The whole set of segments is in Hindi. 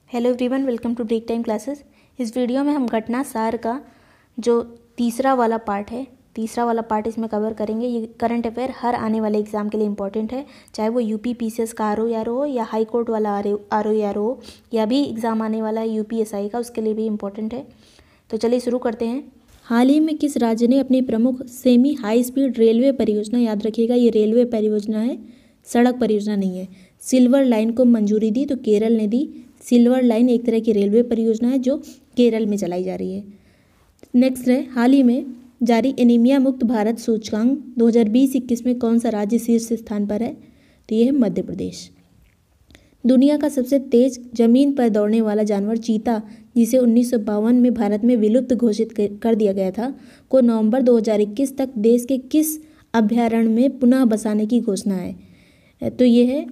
Hello everyone, welcome to break time classes. इस वीडियो में हम घटना सार का जो तीसरा वाला पार्ट इसमें कवर करेंगे। ये करंट अफेयर हर आने वाले एग्जाम के लिए इंपॉर्टेंट है, चाहे वो यूपी पीसीएस का आर ओ हो या हाई कोर्ट वाला आर ओ हो या भी एग्ज़ाम आने वाला है यूपीएसआई का, उसके लिए भी इम्पोर्टेंट है। तो चलिए शुरू करते हैं। हाल ही में किस राज्य ने अपनी प्रमुख सेमी हाई स्पीड रेलवे परियोजना, याद रखिएगा ये रेलवे परियोजना है, सड़क परियोजना नहीं है, सिल्वर लाइन को मंजूरी दी? तो केरल ने दी। सिल्वर लाइन एक तरह की रेलवे परियोजना है जो केरल में चलाई जा रही है। नेक्स्ट है, हाल ही में जारी एनीमिया मुक्त भारत सूचकांक 2020-21 में कौन सा राज्य शीर्ष स्थान पर है? तो ये है मध्य प्रदेश। दुनिया का सबसे तेज जमीन पर दौड़ने वाला जानवर चीता, जिसे 1952 में भारत में विलुप्त घोषित कर दिया गया था, को नवंबर 2021 तक देश के किस अभयारण्य में पुनः बसाने की घोषणा है? तो ये है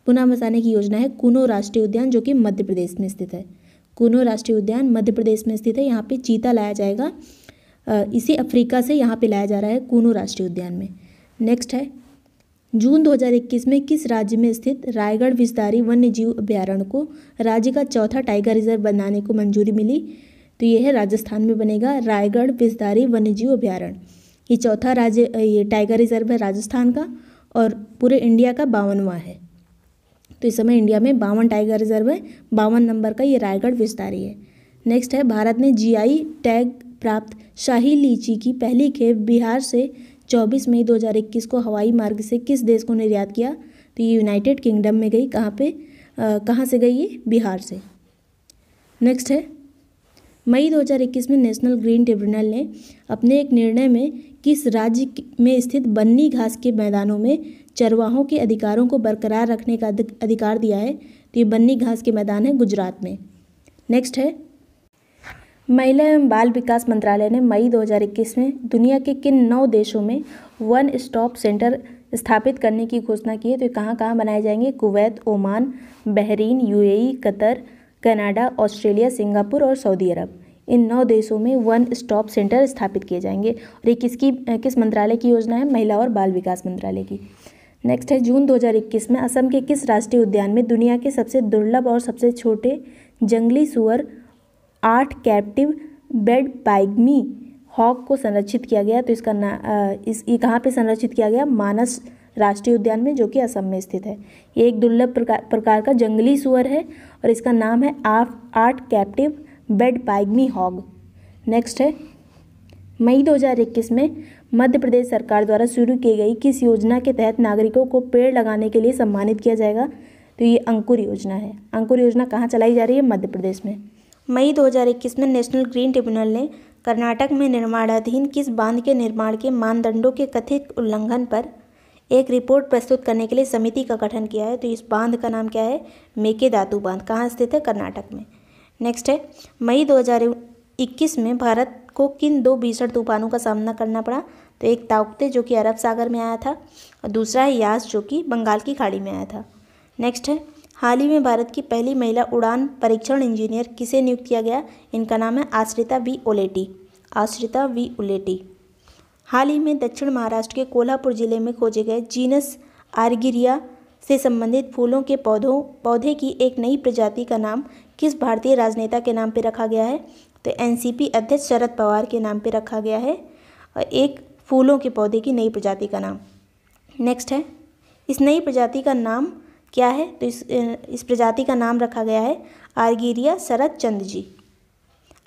पुनः बसाने की योजना है कूनो राष्ट्रीय उद्यान, जो कि मध्य प्रदेश में स्थित है। कूनो राष्ट्रीय उद्यान मध्य प्रदेश में स्थित है। यहाँ पे चीता लाया जाएगा, इसे अफ्रीका से यहाँ पे लाया जा रहा है कूनो राष्ट्रीय उद्यान में। नेक्स्ट है, जून 2021 में किस राज्य में स्थित रायगढ़ विषधारी वन्य जीव अभयारण्य को राज्य का चौथा टाइगर रिजर्व बनाने को मंजूरी मिली? तो ये है राजस्थान में बनेगा रायगढ़ विषधारी वन्य जीव अभयारण्य। ये चौथा राज्य, ये टाइगर रिजर्व है राजस्थान का और पूरे इंडिया का 52वां है। तो इस समय इंडिया में 52 टाइगर रिजर्व है, 52 नंबर का ये रायगढ़ विषधारी है। नेक्स्ट है, भारत ने जीआई टैग प्राप्त शाही लीची की पहली खेप बिहार से 24 मई 2021 को हवाई मार्ग से किस देश को निर्यात किया? तो ये यूनाइटेड किंगडम में गई। कहाँ से गई ये? बिहार से। नेक्स्ट है, मई 2021 में नेशनल ग्रीन ट्रिब्यूनल ने अपने एक निर्णय में किस राज्य में स्थित बन्नी घास के मैदानों में चरवाहों के अधिकारों को बरकरार रखने का अधिकार दिया है? तो ये बन्नी घास के मैदान है गुजरात में। नेक्स्ट है, महिला एवं बाल विकास मंत्रालय ने मई 2021 में दुनिया के किन 9 देशों में वन स्टॉप सेंटर स्थापित करने की घोषणा की है? तो कहाँ कहाँ बनाए जाएंगे? Kuwait, Oman, Bahrain, UAE, Qatar, Canada, Australia, Singapore और सऊदी अरब। इन 9 देशों में वन स्टॉप सेंटर स्थापित किए जाएंगे। और ये किस मंत्रालय की योजना है? महिला और बाल विकास मंत्रालय की। नेक्स्ट है, जून 2021 में असम के किस राष्ट्रीय उद्यान में दुनिया के सबसे दुर्लभ और सबसे छोटे जंगली सुअर 8 कैप्टिव बेड पाइगमी हॉग को संरक्षित किया गया? तो इसका ये कहाँ पे संरक्षित किया गया? मानस राष्ट्रीय उद्यान में, जो कि असम में स्थित है। ये एक दुर्लभ प्रकार का जंगली सुअर है और इसका नाम है 8 कैप्टिव बेड पाइगमी हॉग। नेक्स्ट है, मई 2021 में मध्य प्रदेश सरकार द्वारा शुरू की गई किस योजना के तहत नागरिकों को पेड़ लगाने के लिए सम्मानित किया जाएगा? तो ये अंकुर योजना है। अंकुर योजना कहाँ चलाई जा रही है? मध्य प्रदेश में। मई 2021 में नेशनल ग्रीन ट्रिब्यूनल ने कर्नाटक में निर्माणाधीन किस बांध के निर्माण के मानदंडों के कथित उल्लंघन पर एक रिपोर्ट प्रस्तुत करने के लिए समिति का गठन किया है? तो इस बांध का नाम क्या है? मेकेदातु बांध। कहाँ स्थित है? कर्नाटक में। नेक्स्ट है, मई 2021 में भारत को किन 2 भीषण तूफानों का सामना करना पड़ा? तो एक ताउक्ते, जो कि अरब सागर में आया था, और दूसरा है यास, जो कि बंगाल की खाड़ी में आया था। नेक्स्ट है, हाल ही में भारत की पहली महिला उड़ान परीक्षण इंजीनियर किसे नियुक्त किया गया? इनका नाम है आश्रिता वी उलेटी। हाल ही में दक्षिण महाराष्ट्र के कोल्हापुर जिले में खोजे गए जीनस आर्गिरिया से संबंधित फूलों के पौधे की एक नई प्रजाति का नाम किस भारतीय राजनेता के नाम पर रखा गया है? तो एनसीपी अध्यक्ष शरद पवार के नाम पर रखा गया है, और एक फूलों के पौधे की नई प्रजाति का नाम। नेक्स्ट है, इस नई प्रजाति का नाम क्या है? तो इस प्रजाति का नाम रखा गया है आर्गिरिया शरद चंद्र जी।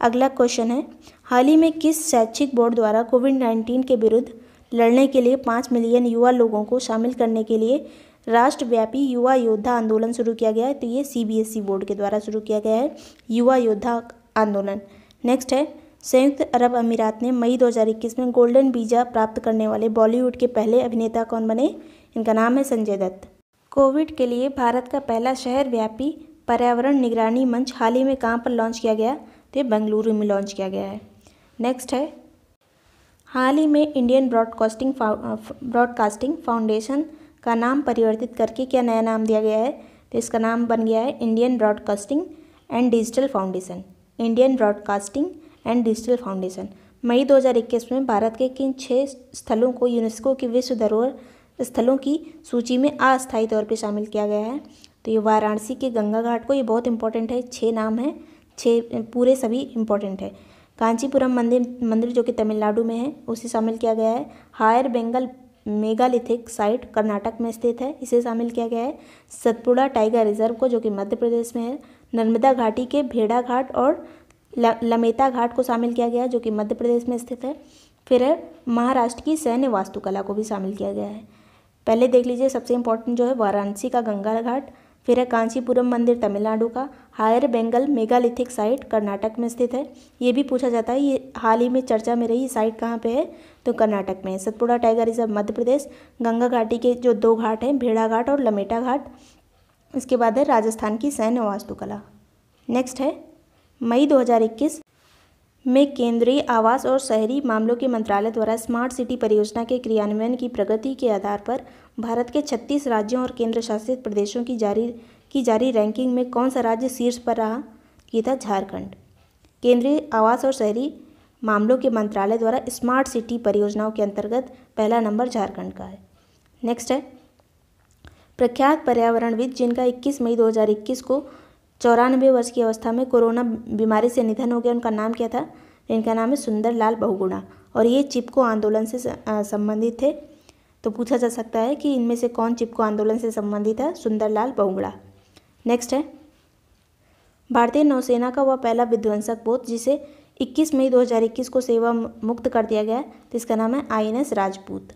अगला क्वेश्चन है, हाल ही में किस शैक्षिक बोर्ड द्वारा कोविड-19 के विरुद्ध लड़ने के लिए 5 मिलियन युवा लोगों को शामिल करने के लिए राष्ट्रव्यापी युवा योद्धा आंदोलन शुरू किया गया है? तो ये सीबीएसई बोर्ड के द्वारा शुरू किया गया है युवा योद्धा आंदोलन। नेक्स्ट है, संयुक्त अरब अमीरात ने मई 2021 में गोल्डन वीजा प्राप्त करने वाले बॉलीवुड के पहले अभिनेता कौन बने? इनका नाम है संजय दत्त। कोविड के लिए भारत का पहला शहर व्यापी पर्यावरण निगरानी मंच हाल ही में कहाँ पर लॉन्च किया गया? तो ये बेंगलुरु में लॉन्च किया गया है। नेक्स्ट है, हाल ही में इंडियन ब्रॉडकास्टिंग फाउंडेशन का नाम परिवर्तित करके क्या नया नाम दिया गया है? तो इसका नाम बन गया है Indian broadcasting and digital foundation. Indian broadcasting and digital foundation. मई 2021 में भारत के किन 6 स्थलों को यूनेस्को की विश्व धरोहर स्थलों की सूची में अस्थायी तौर पर शामिल किया गया है? तो ये वाराणसी के गंगा घाट को, ये बहुत इंपॉर्टेंट है, 6 नाम है, 6 पूरे सभी इंपॉर्टेंट है। कांचीपुरम मंदिर जो कि तमिलनाडु में है, उसे शामिल किया गया है। हायर बंगाल मेगालिथिक साइट कर्नाटक में स्थित है, इसे शामिल किया गया है। सतपुड़ा टाइगर रिजर्व को, जो कि मध्य प्रदेश में है। नर्मदा घाटी के भेड़ा घाट और लमेता घाट को शामिल किया गया है, जो कि मध्य प्रदेश में स्थित है। फिर है महाराष्ट्र की सैन्य वास्तुकला को भी शामिल किया गया है। पहले देख लीजिए, सबसे इंपॉर्टेंट जो है वाराणसी का गंगा घाट, फिर है कांचीपुरम मंदिर तमिलनाडु का। हायर बंगाल मेगालिथिक साइट कर्नाटक में स्थित है, ये भी पूछा जाता है, ये हाल ही में चर्चा में रही, साइट कहाँ पे है, तो कर्नाटक में है। Satpura tiger reserve Madhya Pradesh. गंगा घाटी के जो 2 घाट हैं, भेड़ा घाट और लमेटा घाट। इसके बाद है राजस्थान की सैन्य वास्तुकला। नेक्स्ट है मई 2021 में केंद्रीय आवास और शहरी मामलों के मंत्रालय द्वारा स्मार्ट सिटी परियोजना के क्रियान्वयन की प्रगति के आधार पर भारत के 36 राज्यों और केंद्र शासित प्रदेशों की जारी रैंकिंग में कौन सा राज्य शीर्ष पर रहा? ये था झारखंड। केंद्रीय आवास और शहरी मामलों के मंत्रालय द्वारा स्मार्ट सिटी परियोजनाओं के अंतर्गत पहला नंबर झारखंड का है। नेक्स्ट है प्रख्यात पर्यावरणविद जिनका 21 मई 2021 को 94 वर्ष की अवस्था में कोरोना बीमारी से निधन हो गया, उनका नाम क्या था? इनका नाम है सुंदरलाल बहुगुणा, और ये चिपको आंदोलन से संबंधित थे। तो पूछा जा सकता है कि इनमें से कौन चिपको आंदोलन से संबंधित है? सुंदरलाल बहुगुणा। नेक्स्ट है भारतीय नौसेना का वह पहला विध्वंसक पोत जिसे 21 मई 2021 को सेवा मुक्त कर दिया गया, तो इसका नाम है INS राजपूत।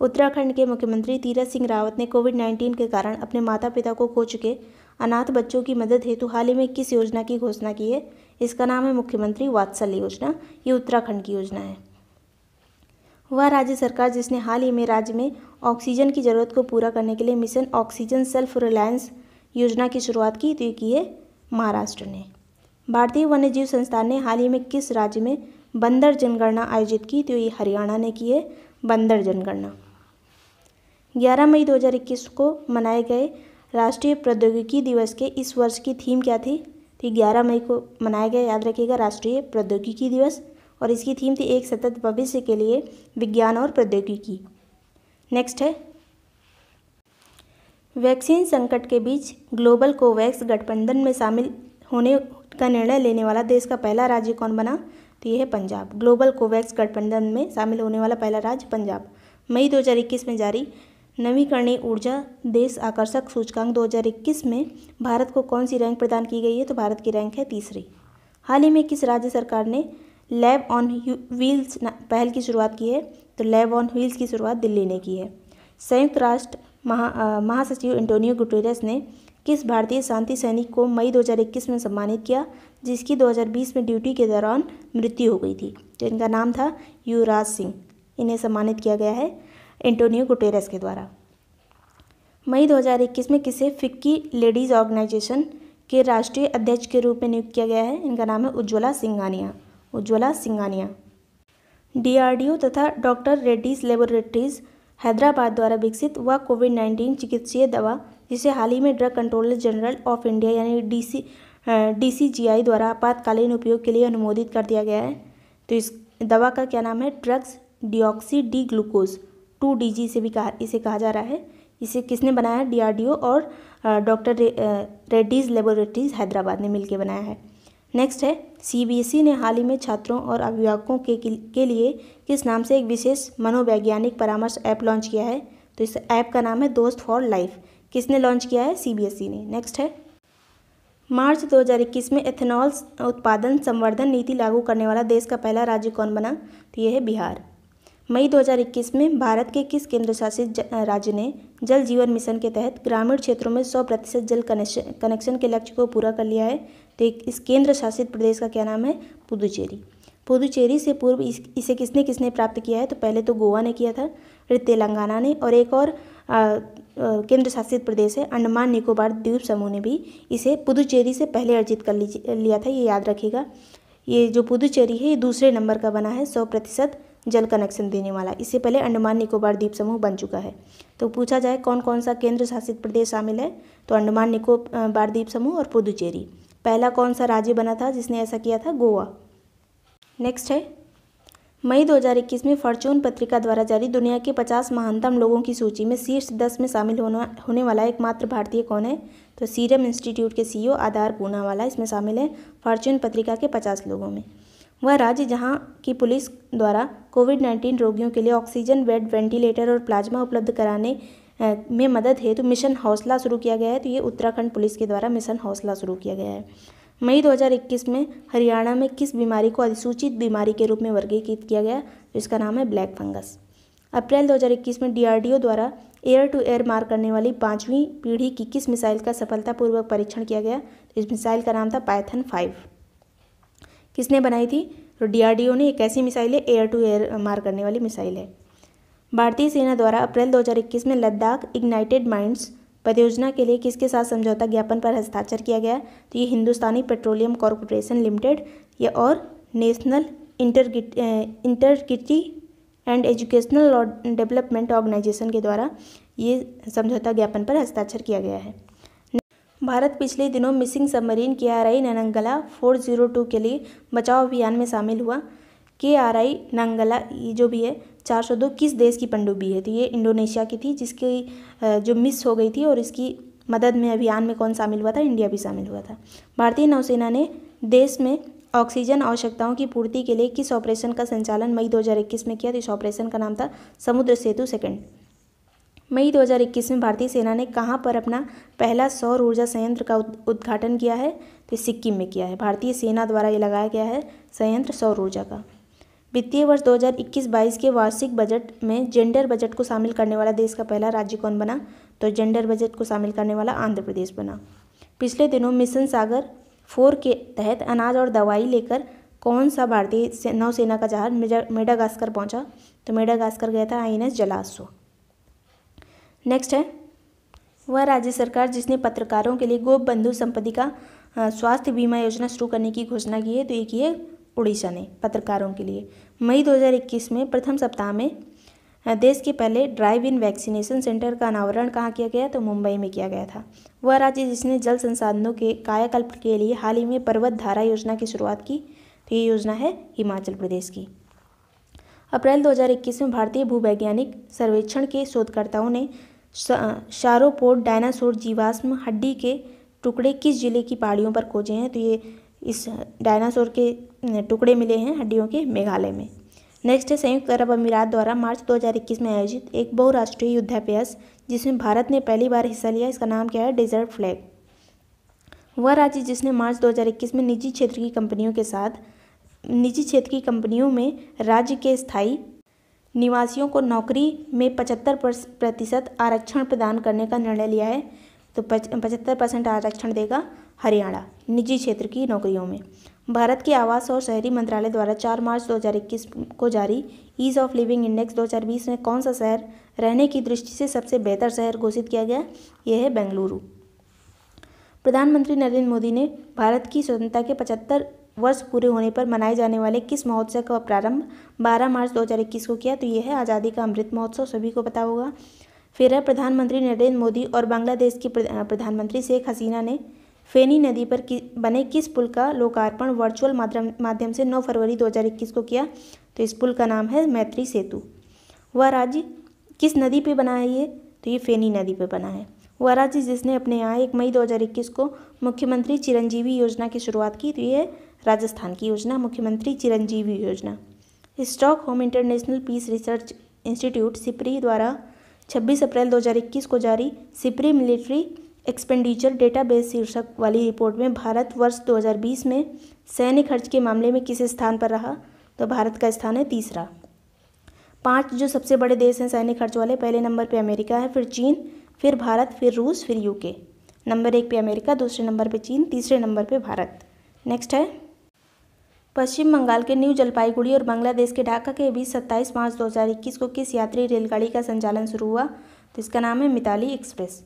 उत्तराखंड के मुख्यमंत्री तीरथ सिंह रावत ने कोविड-19 के कारण अपने माता पिता को खो चुके अनाथ बच्चों की मदद हेतु हाल ही में किस योजना की घोषणा की है? इसका नाम है मुख्यमंत्री वात्सल्य योजना। ये उत्तराखंड की योजना है। वह राज्य सरकार जिसने हाल ही में राज्य में ऑक्सीजन की जरूरत को पूरा करने के लिए मिशन ऑक्सीजन सेल्फ रिलायंस योजना की शुरुआत की, तो ये की है महाराष्ट्र ने। भारतीय वन्यजीव संस्थान ने हाल ही में किस राज्य में बंदर जनगणना आयोजित की? तो ये हरियाणा ने की है बंदर जनगणना। 11 मई 2021 को मनाए गए राष्ट्रीय प्रौद्योगिकी दिवस के इस वर्ष की थीम क्या थी? तो 11 मई को मनाया गया, याद रखिएगा, राष्ट्रीय प्रौद्योगिकी दिवस, और इसकी थीम थी एक सतत भविष्य के लिए विज्ञान और प्रौद्योगिकी। नेक्स्ट है वैक्सीन संकट के बीच ग्लोबल कोवैक्स गठबंधन में शामिल होने का निर्णय लेने वाला देश का पहला राज्य कौन बना? तो ये है पंजाब। ग्लोबल कोवैक्स गठबंधन में शामिल होने वाला पहला राज्य पंजाब। मई 2021 में जारी नवीकरणीय ऊर्जा देश आकर्षक सूचकांक 2021 में भारत को कौन सी रैंक प्रदान की गई है? तो भारत की रैंक है 3री। हाल ही में किस राज्य सरकार ने लैब ऑन व्हील्स पहल की शुरुआत की है? तो लैब ऑन व्हील्स की शुरुआत दिल्ली ने की है। संयुक्त राष्ट्र महासचिव एंटोनियो गुटेरेस ने किस भारतीय शांति सैनिक को मई 2021 में सम्मानित किया जिसकी 2020 में ड्यूटी के दौरान मृत्यु हो गई थी? तो इनका नाम था युवराज सिंह। इन्हें सम्मानित किया गया है एंटोनियो गुटेरेस के द्वारा। मई 2021 में किसे फिक्की लेडीज़ ऑर्गेनाइजेशन के राष्ट्रीय अध्यक्ष के रूप में नियुक्त किया गया है? इनका नाम है उज्ज्वला सिंघानिया। उज्ज्वला सिंघानिया। DRDO तथा डॉक्टर रेड्डीज लेबोरेटरीज हैदराबाद द्वारा विकसित वह कोविड-19 चिकित्सीय दवा जिसे हाल ही में drug controller general of India यानी DCGI द्वारा आपातकालीन उपयोग के लिए अनुमोदित कर दिया गया है, तो इस दवा का क्या नाम है? Drugs deoxy D glucose 2DG से भी इसे कहा जा रहा है। इसे किसने बनाया? DRDO और डॉक्टर रेड्डीज लेबोरेटरीज हैदराबाद ने मिलकर बनाया है। नेक्स्ट है CBSE ने हाल ही में छात्रों और अभिभावकों के लिए किस नाम से एक विशेष मनोवैज्ञानिक परामर्श ऐप लॉन्च किया है? तो इस ऐप का नाम है दोस्त फॉर लाइफ। किसने लॉन्च किया है? CBSE ने। नेक्स्ट है मार्च 2021 में एथेनॉल उत्पादन संवर्धन नीति लागू करने वाला देश का पहला राज्य कौन बना? तो यह है बिहार। मई 2021 में भारत के किस केंद्र शासित राज्य ने जल जीवन मिशन के तहत ग्रामीण क्षेत्रों में 100% जल कनेक्शन के लक्ष्य को पूरा कर लिया है? तो इस केंद्र शासित प्रदेश का क्या नाम है? पुदुचेरी। पुदुचेरी से पूर्व इसे किसने किसने प्राप्त किया है? तो पहले तो गोवा ने किया था, फिर तेलंगाना ने, और एक और केंद्र शासित प्रदेश है अंडमान निकोबार द्वीप समूह ने भी इसे पुदुचेरी से पहले अर्जित कर लिया था। ये याद रखिएगा। ये जो पुदुचेरी है ये दूसरे नंबर का बना है 100% जल कनेक्शन देने वाला। इससे पहले अंडमान निकोबार द्वीप समूह बन चुका है। तो पूछा जाए कौन कौन सा केंद्र शासित प्रदेश शामिल है, तो अंडमान निकोबार द्वीप समूह और पुदुचेरी। पहला कौन सा राज्य बना था जिसने ऐसा किया था? गोवा। नेक्स्ट है मई 2021 में फॉर्च्यून पत्रिका द्वारा जारी दुनिया के 50 महानतम लोगों की सूची में शीर्ष 10 में शामिल होने वाला एकमात्र भारतीय कौन है? तो सीरम इंस्टीट्यूट के CEO आधार पूनावाला इसमें शामिल है फॉर्च्यून पत्रिका के 50 लोगों में। वह राज्य जहां की पुलिस द्वारा कोविड-19 रोगियों के लिए ऑक्सीजन बेड, वेंटिलेटर और प्लाज्मा उपलब्ध कराने में मदद हेतु मिशन हौसला शुरू किया गया है, तो ये उत्तराखंड पुलिस के द्वारा मिशन हौसला शुरू किया गया है। मई 2021 में हरियाणा में किस बीमारी को अधिसूचित बीमारी के रूप में वर्गीकृत किया गया? तो इसका नाम है ब्लैक फंगस। अप्रैल 2021 में DRDO द्वारा एयर टू एयर मार करने वाली 5वीं पीढ़ी की किस मिसाइल का सफलतापूर्वक परीक्षण किया गया? तो इस मिसाइल का नाम था पाइथन 5। किसने बनाई थी? तो DRDO ने। एक ऐसी मिसाइल है, एयर टू एयर मार करने वाली मिसाइल है। भारतीय सेना द्वारा अप्रैल 2021 में लद्दाख इग्नाइटेड माइंड्स परियोजना के लिए किसके साथ समझौता ज्ञापन पर हस्ताक्षर किया गया? तो ये हिंदुस्तानी पेट्रोलियम कॉरपोरेशन लिमिटेड या और national integrity and educational development organisation के द्वारा ये समझौता ज्ञापन पर हस्ताक्षर किया गया है। भारत पिछले दिनों मिसिंग सबमरीन KRI नंगला 402 के लिए बचाव अभियान में शामिल हुआ। KRI नंगला ये जो भी है 402 किस देश की पनडुब्बी है? तो ये इंडोनेशिया की थी, जिसकी जो मिस हो गई थी, और इसकी मदद में अभियान में कौन शामिल हुआ था? इंडिया भी शामिल हुआ था। भारतीय नौसेना ने देश में ऑक्सीजन आवश्यकताओं की पूर्ति के लिए किस ऑपरेशन का संचालन मई 2021 में किया? तो इस ऑपरेशन का नाम था समुद्र सेतु 2। मई 2021 में भारतीय सेना ने कहाँ पर अपना पहला सौर ऊर्जा संयंत्र का उद्घाटन किया है? तो सिक्किम में किया है। भारतीय सेना द्वारा ये लगाया गया है संयंत्र सौर ऊर्जा का। वित्तीय वर्ष 2021-22 के वार्षिक बजट में जेंडर बजट को शामिल करने वाला देश का पहला राज्य कौन बना? तो जेंडर बजट को शामिल करने वाला आंध्र प्रदेश बना। पिछले दिनों मिशन सागर 4 के तहत अनाज और दवाई लेकर कौन सा भारतीय नौसेना का जहाज मेडागास्कर पहुंचा? तो मेडागास्कर गया था INS जलाश्व। नेक्स्ट है, वह राज्य सरकार जिसने पत्रकारों के लिए गोप बंधु संपत्ति का स्वास्थ्य बीमा योजना शुरू करने की घोषणा की है? तो एक ये उड़ीसा ने पत्रकारों के लिए। मई 2021 में प्रथम सप्ताह में देश के पहले ड्राइव इन वैक्सीनेशन सेंटर का अनावरण कहाँ किया गया? तो मुंबई में किया गया था। वह राज्य जिसने जल संसाधनों के कायाकल्प के लिए हाल ही में पर्वत धारा योजना की शुरुआत की? तो ये योजना है हिमाचल प्रदेश की। अप्रैल 2021 में भारतीय भूवैज्ञानिक सर्वेक्षण के शोधकर्ताओं ने शारोपोड डायनासोर जीवाश्म हड्डी के टुकड़े किस जिले की पहाड़ियों पर खोजे हैं? तो ये इस डायनासोर के टुकड़े मिले हैं हड्डियों के मेघालय में। नेक्स्ट है, संयुक्त अरब अमीरात द्वारा मार्च 2021 में आयोजित एक बहुराष्ट्रीय युद्धाभ्यास जिसमें भारत ने पहली बार हिस्सा लिया, इसका नाम क्या है? Desert flag. वह राज्य जिसने मार्च 2021 में निजी क्षेत्र की कंपनियों में राज्य के स्थायी निवासियों को नौकरी में 75% आरक्षण प्रदान करने का निर्णय लिया है? तो 75% आरक्षण देगा हरियाणा निजी क्षेत्र की नौकरियों में। भारत के आवास और शहरी मंत्रालय द्वारा 4 मार्च 2021 को जारी ईज ऑफ लिविंग इंडेक्स 2020 में कौन सा शहर रहने की दृष्टि से सबसे बेहतर शहर घोषित किया गया? यह है बेंगलुरु। प्रधानमंत्री नरेंद्र मोदी ने भारत की स्वतंत्रता के 75 वर्ष पूरे होने पर मनाए जाने वाले किस महोत्सव का प्रारंभ 12 मार्च 2021 को किया? तो यह है आज़ादी का अमृत महोत्सव, सभी को पता होगा। फिर है, प्रधानमंत्री नरेंद्र मोदी और बांग्लादेश की प्रधानमंत्री शेख हसीना ने फेनी नदी पर बने किस पुल का लोकार्पण वर्चुअल माध्यम से 9 फरवरी 2021 को किया? तो इस पुल का नाम है मैत्री सेतु। वह राज्य किस नदी पे बना है ये? तो ये फेनी नदी पे बना है। वह राज्य जिसने अपने यहाँ 1 मई 2021 को मुख्यमंत्री चिरंजीवी योजना की शुरुआत की? तो ये राजस्थान की योजना, मुख्यमंत्री चिरंजीवी योजना। Stockholm International Peace Research Institute SIPRI द्वारा 26 अप्रैल 2021 को जारी सिप्री मिलिट्री एक्सपेंडिचर डेटाबेस शीर्षक वाली रिपोर्ट में भारत वर्ष 2020 में सैन्य खर्च के मामले में किस स्थान पर रहा? तो भारत का स्थान है तीसरा। 5 जो सबसे बड़े देश हैं सैन्य खर्च वाले, पहले नंबर पे अमेरिका है, फिर चीन, फिर भारत, फिर रूस, फिर यूके। नंबर 1 पे अमेरिका, दूसरे नंबर पे चीन, तीसरे नंबर पे भारत। नेक्स्ट है, पश्चिम बंगाल के न्यू जलपाईगुड़ी और बांग्लादेश के ढाका के बीच 27 मार्च 2021 को किस यात्री रेलगाड़ी का संचालन शुरू हुआ? तो इसका नाम है मिताली एक्सप्रेस।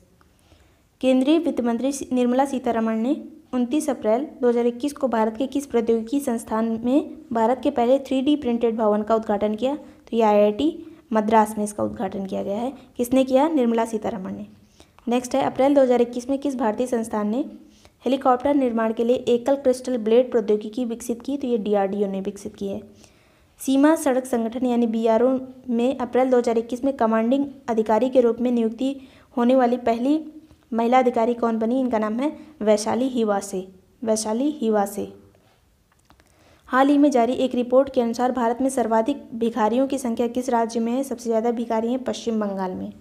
केंद्रीय वित्त मंत्री निर्मला सीतारमण ने 29 अप्रैल 2021 को भारत के किस प्रौद्योगिकी संस्थान में भारत के पहले 3D प्रिंटेड भवन का उद्घाटन किया? तो ये IIT मद्रास में इसका उद्घाटन किया गया है। किसने किया? निर्मला सीतारमण ने। नेक्स्ट है, अप्रैल 2021 में किस भारतीय संस्थान ने हेलीकॉप्टर निर्माण के लिए एकल क्रिस्टल ब्लेड प्रौद्योगिकी विकसित की? तो ये DRDO ने विकसित की है। सीमा सड़क संगठन यानी BRO में अप्रैल 2021 में कमांडिंग अधिकारी के रूप में नियुक्ति होने वाली पहली महिला अधिकारी कौन बनी? इनका नाम है वैशाली हिवासे। वैशाली हिवासे। हाल ही में जारी एक रिपोर्ट के अनुसार भारत में सर्वाधिक भिखारियों की संख्या किस राज्य में है? सबसे ज़्यादा भिखारी हैं पश्चिम बंगाल में।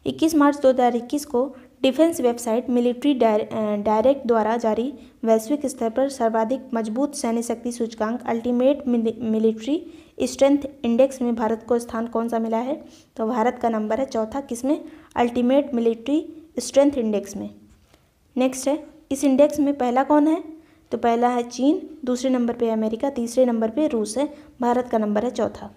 21 मार्च 2021 को डिफेंस वेबसाइट मिलिट्री डायरेक्ट द्वारा जारी वैश्विक स्तर पर सर्वाधिक मजबूत सैन्य शक्ति सूचकांक अल्टीमेट मिलिट्री स्ट्रेंथ इंडेक्स में भारत को स्थान कौन सा मिला है? तो भारत का नंबर है चौथा। किसमें? अल्टीमेट मिलिट्री स्ट्रेंथ इंडेक्स में। नेक्स्ट है, इस इंडेक्स में पहला कौन है? तो पहला है चीन, दूसरे नंबर पे अमेरिका, तीसरे नंबर पे रूस है। भारत का नंबर है चौथा।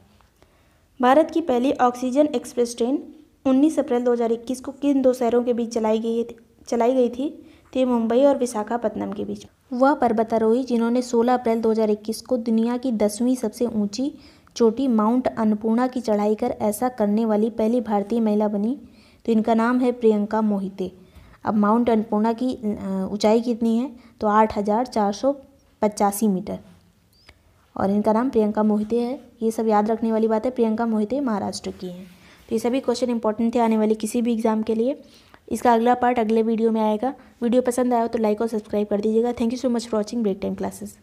भारत की पहली ऑक्सीजन एक्सप्रेस ट्रेन 19 अप्रैल 2021 को किन दो शहरों के बीच चलाई गई थी? तो ये मुंबई और विशाखापत्तनम के बीच। वह पर्वतारोही जिन्होंने 16 अप्रैल 2021 को दुनिया की 10वीं सबसे ऊंची चोटी माउंट अन्नपूर्णा की चढ़ाई कर ऐसा करने वाली पहली भारतीय महिला बनी, तो इनका नाम है प्रियंका मोहिते। अब माउंट अन्नपूर्णा की ऊंचाई कितनी है? तो 8,485 मीटर और इनका नाम प्रियंका मोहिते है। ये सब याद रखने वाली बात है। प्रियंका मोहिते महाराष्ट्र की हैं। तो ये सभी क्वेश्चन इंपॉर्टेंट थे आने वाले किसी भी एग्जाम के लिए। इसका अगला पार्ट अगले वीडियो में आएगा। वीडियो पसंद आया हो तो लाइक और सब्सक्राइब कर दीजिएगा। Thank you so much for watching break time classes.